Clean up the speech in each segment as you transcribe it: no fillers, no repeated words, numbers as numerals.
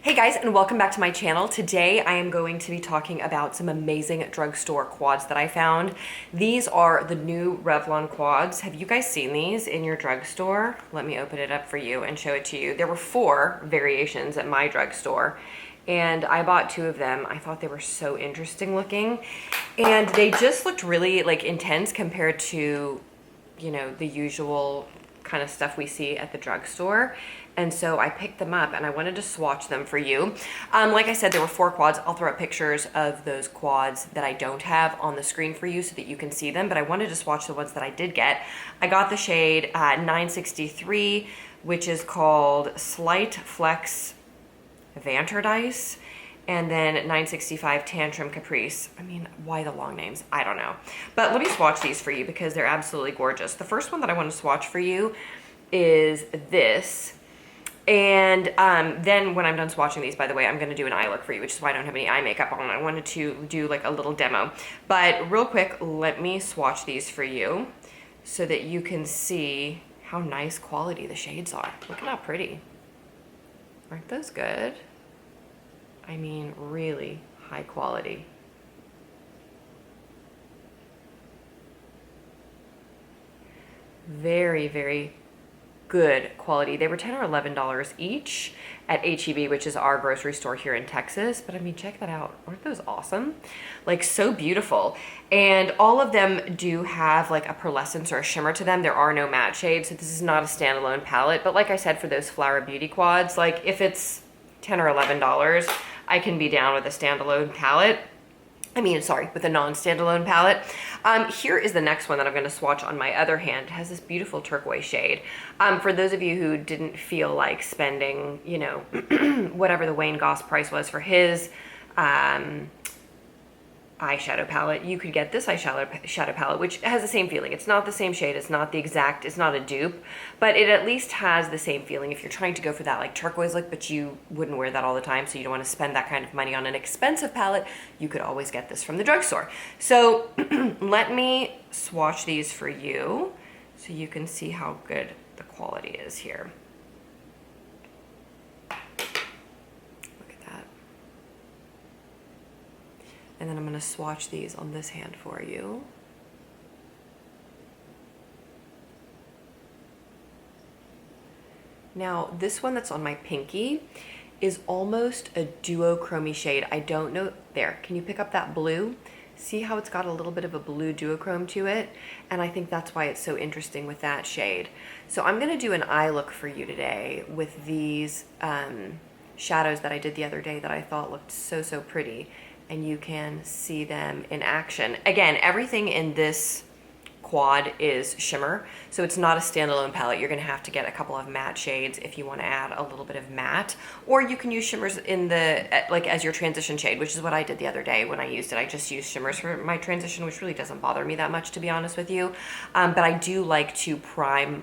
Hey guys, and welcome back to my channel. Today I am going to be talking about some amazing drugstore quads that I found. These are the new Revlon quads. Have you guys seen these in your drugstore? Let me open it up for you and show it to you. There were 4 variations at my drugstore, and I bought 2 of them. I thought they were so interesting looking, and they just looked really like intense compared to, you know, the usual kind of stuff we see at the drugstore. And so I picked them up and I wanted to swatch them for you. Like I said, there were 4 quads. I'll throw up pictures of those quads that I don't have on the screen for you so that you can see them, but I wanted to swatch the ones that I did get. I got the shade 963, which is called Slight Flex Vanterdice, and then 965 Tantrum Caprice. I mean, why the long names? I don't know. But let me swatch these for you because they're absolutely gorgeous. The first one that I want to swatch for you is this. And then when I'm done swatching these, by the way, I'm going to do an eye look for you, which is why I don't have any eye makeup on. I wanted to do like a little demo. But real quick, let me swatch these for you so that you can see how nice quality the shades are. Look at how pretty. Aren't those good? I mean, really high quality. Very, very good quality. They were $10 or $11 each at H-E-B, which is our grocery store here in Texas. But I mean, check that out. Aren't those awesome? Like, so beautiful. And all of them do have like a pearlescence or a shimmer to them. There are no matte shades, so this is not a standalone palette. But like I said, for those Flower Beauty quads, like if it's $10 or $11, I can be down with a standalone palette. With a non-standalone palette. Here is the next one that I'm going to swatch on my other hand. It has this beautiful turquoise shade. For those of you who didn't feel like spending, you know, whatever the Wayne Goss price was for his eyeshadow palette, you could get this eyeshadow palette, which has the same feeling. It's not the same shade, it's not the exact, it's not a dupe, but it at least has the same feeling if you're trying to go for that like turquoise look, but you wouldn't wear that all the time, so you don't want to spend that kind of money on an expensive palette. You could always get this from the drugstore. So let me swatch these for you so you can see how good the quality is here. And then I'm going to swatch these on this hand for you. Now, this one that's on my pinky is almost a duochrome shade. I don't know, there, can you pick up that blue? See how it's got a little bit of a blue duochrome to it? And I think that's why it's so interesting with that shade. So I'm gonna do an eye look for you today with these shadows that I did the other day that I thought looked so, so pretty. And you can see them in action. Again, everything in this quad is shimmer, so it's not a standalone palette. You're gonna have to get a couple of matte shades if you wanna add a little bit of matte, or you can use shimmers in the, like as your transition shade, which is what I did the other day when I used it. I just used shimmers for my transition, which really doesn't bother me that much, to be honest with you. But I do like to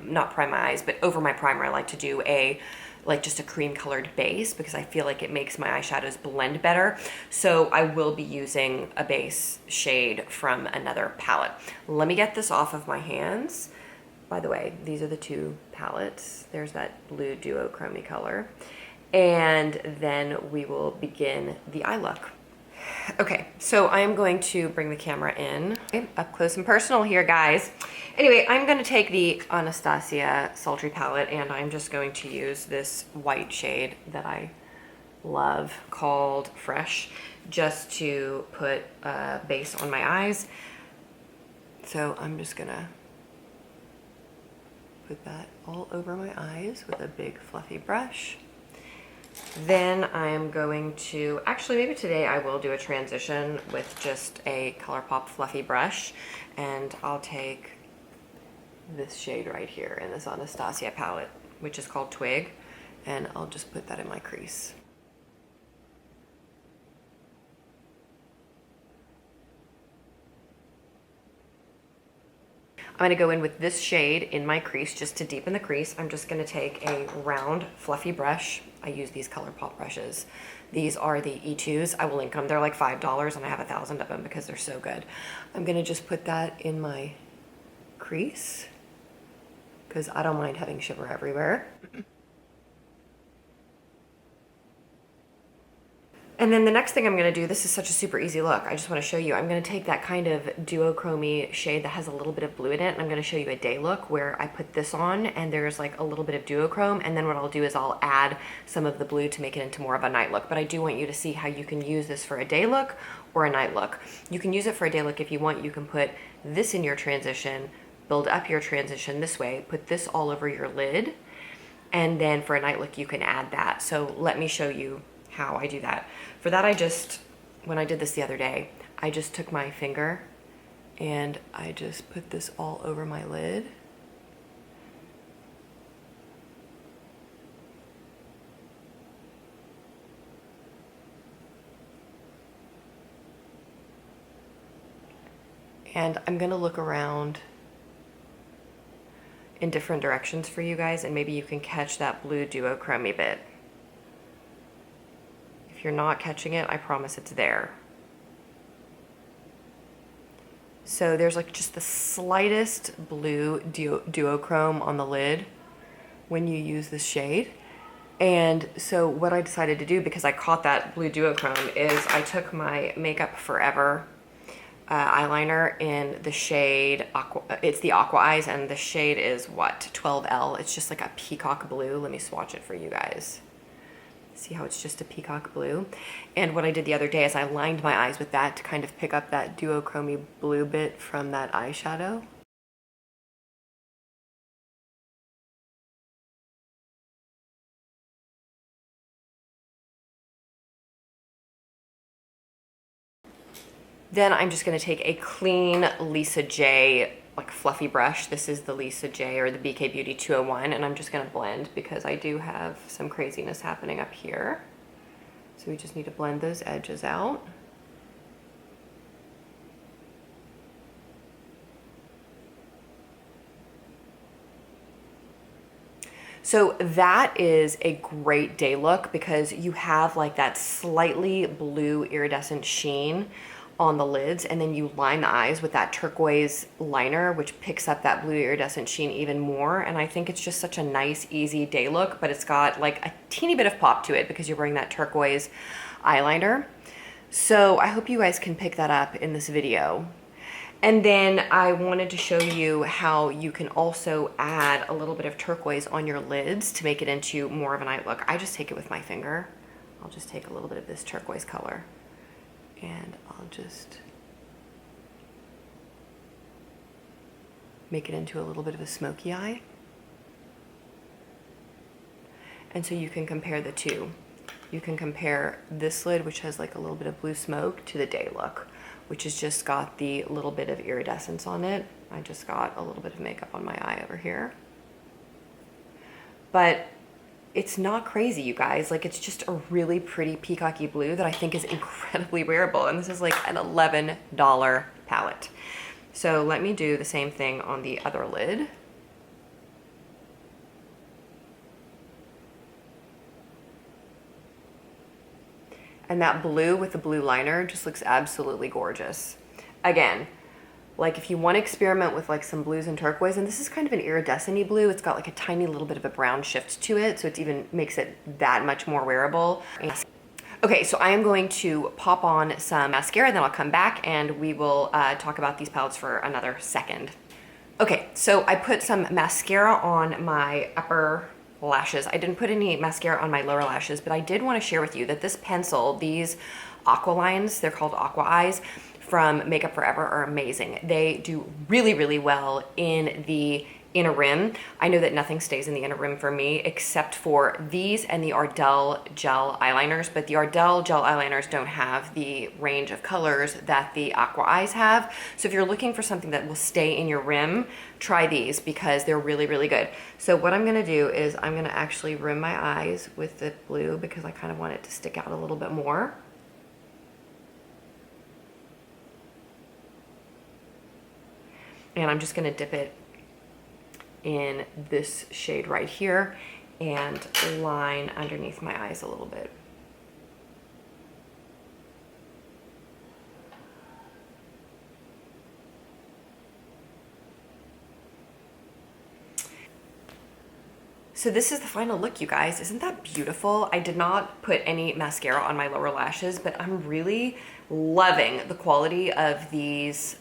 not prime my eyes, but over my primer, I like to do just a cream colored base because I feel like it makes my eyeshadows blend better. So I will be using a base shade from another palette. Let me get this off of my hands. By the way, these are the 2 palettes. There's that blue duochrome color. And then we will begin the eye look. Okay, so I am going to bring the camera in. Okay, up close and personal here, guys. Anyway, I'm going to take the Anastasia Sultry palette and I'm just going to use this white shade that I love called Fresh, just to put a base on my eyes. So I'm just going to put that all over my eyes with a big fluffy brush. Then I'm going to, actually maybe today I will do a transition with just a ColourPop fluffy brush, and I'll take this shade right here in this Anastasia palette, which is called Twig, and I'll just put that in my crease. I'm going to go in with this shade in my crease just to deepen the crease. I'm just going to take a round fluffy brush. I use these ColourPop brushes. These are the E2s. I will link them. They're like $5 and I have 1,000 of them because they're so good. I'm going to just put that in my crease because I don't mind having shimmer everywhere. And then the next thing I'm gonna do, this is such a super easy look. I just wanna show you, I'm gonna take that kind of duochromy shade that has a little bit of blue in it, and I'm gonna show you a day look where I put this on and there's like a little bit of duochrome, and then what I'll do is I'll add some of the blue to make it into more of a night look. But I do want you to see how you can use this for a day look or a night look. You can use it for a day look if you want. You can put this in your transition, build up your transition this way, put this all over your lid, and then for a night look, you can add that. So let me show you how I do that. For that, when I did this the other day, I just took my finger and I just put this all over my lid. And I'm gonna look around in different directions for you guys, and maybe you can catch that blue duochromy bit. If you're not catching it, I promise it's there. So there's like just the slightest blue duochrome on the lid when you use this shade. And so what I decided to do, because I caught that blue duochrome, is I took my Makeup Forever eyeliner in the shade Aqua. It's the Aqua Eyes, and the shade is what, 12L. It's just like a peacock blue. Let me swatch it for you guys. See how it's just a peacock blue? And what I did the other day is I lined my eyes with that to kind of pick up that duochromy blue bit from that eyeshadow. Then I'm just gonna take a clean Lisa J, like fluffy brush. This is the Lisa J or the BK Beauty 201, and I'm just gonna blend because I do have some craziness happening up here. So we just need to blend those edges out. So that is a great day look because you have like that slightly blue iridescent sheen on the lids, and then you line the eyes with that turquoise liner, which picks up that blue iridescent sheen even more. And I think it's just such a nice, easy day look, but it's got like a teeny bit of pop to it because you're wearing that turquoise eyeliner. So I hope you guys can pick that up in this video. And then I wanted to show you how you can also add a little bit of turquoise on your lids to make it into more of a night look. I just take it with my finger. I'll just take a little bit of this turquoise color and I'll just make it into a little bit of a smoky eye. And so you can compare the two. You can compare this lid, which has like a little bit of blue smoke, to the day look, which has just got the little bit of iridescence on it. I just got a little bit of makeup on my eye over here. But it's not crazy, you guys. Like, it's just a really pretty peacocky blue that I think is incredibly wearable. And this is like an $11 palette. So let me do the same thing on the other lid. And that blue with the blue liner just looks absolutely gorgeous. Again, like if you want to experiment with like some blues and turquoise, and this is kind of an iridescent-y blue, it's got like a tiny little bit of a brown shift to it, so it even makes it that much more wearable. Okay, so I am going to pop on some mascara, then I'll come back and we will talk about these palettes for another second. Okay, so I put some mascara on my upper lashes. I didn't put any mascara on my lower lashes, but I did want to share with you that this pencil, these aqua lines, they're called Aqua Eyes, from Makeup Forever, are amazing. They do really, really well in the inner rim. I know that nothing stays in the inner rim for me except for these and the Ardell gel eyeliners, but the Ardell gel eyeliners don't have the range of colors that the Aqua Eyes have. So if you're looking for something that will stay in your rim, try these because they're really, really good. So what I'm gonna do is I'm gonna actually rim my eyes with the blue because I kind of want it to stick out a little bit more. And I'm just gonna dip it in this shade right here and line underneath my eyes a little bit. So this is the final look, you guys. Isn't that beautiful? I did not put any mascara on my lower lashes, but I'm really loving the quality of these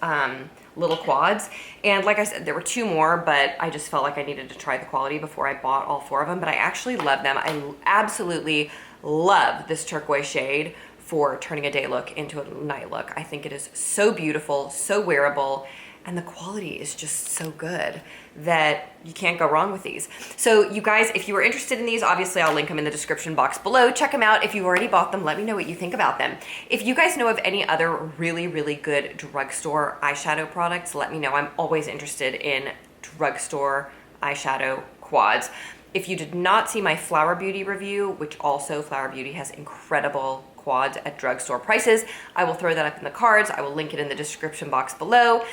little quads. And like I said, there were 2 more, but I just felt like I needed to try the quality before I bought all 4 of them. But I actually love them. I absolutely love this turquoise shade for turning a day look into a night look. I think it is so beautiful, so wearable, and the quality is just so good that you can't go wrong with these. So you guys, if you are interested in these, obviously I'll link them in the description box below. Check them out. If you've already bought them, let me know what you think about them. If you guys know of any other really, really good drugstore eyeshadow products, let me know. I'm always interested in drugstore eyeshadow quads. If you did not see my Flower Beauty review, which also Flower Beauty has incredible quads at drugstore prices, I will throw that up in the cards. I will link it in the description box below.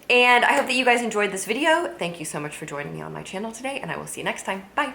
And I hope that you guys enjoyed this video. Thank you so much for joining me on my channel today, and I will see you next time. Bye.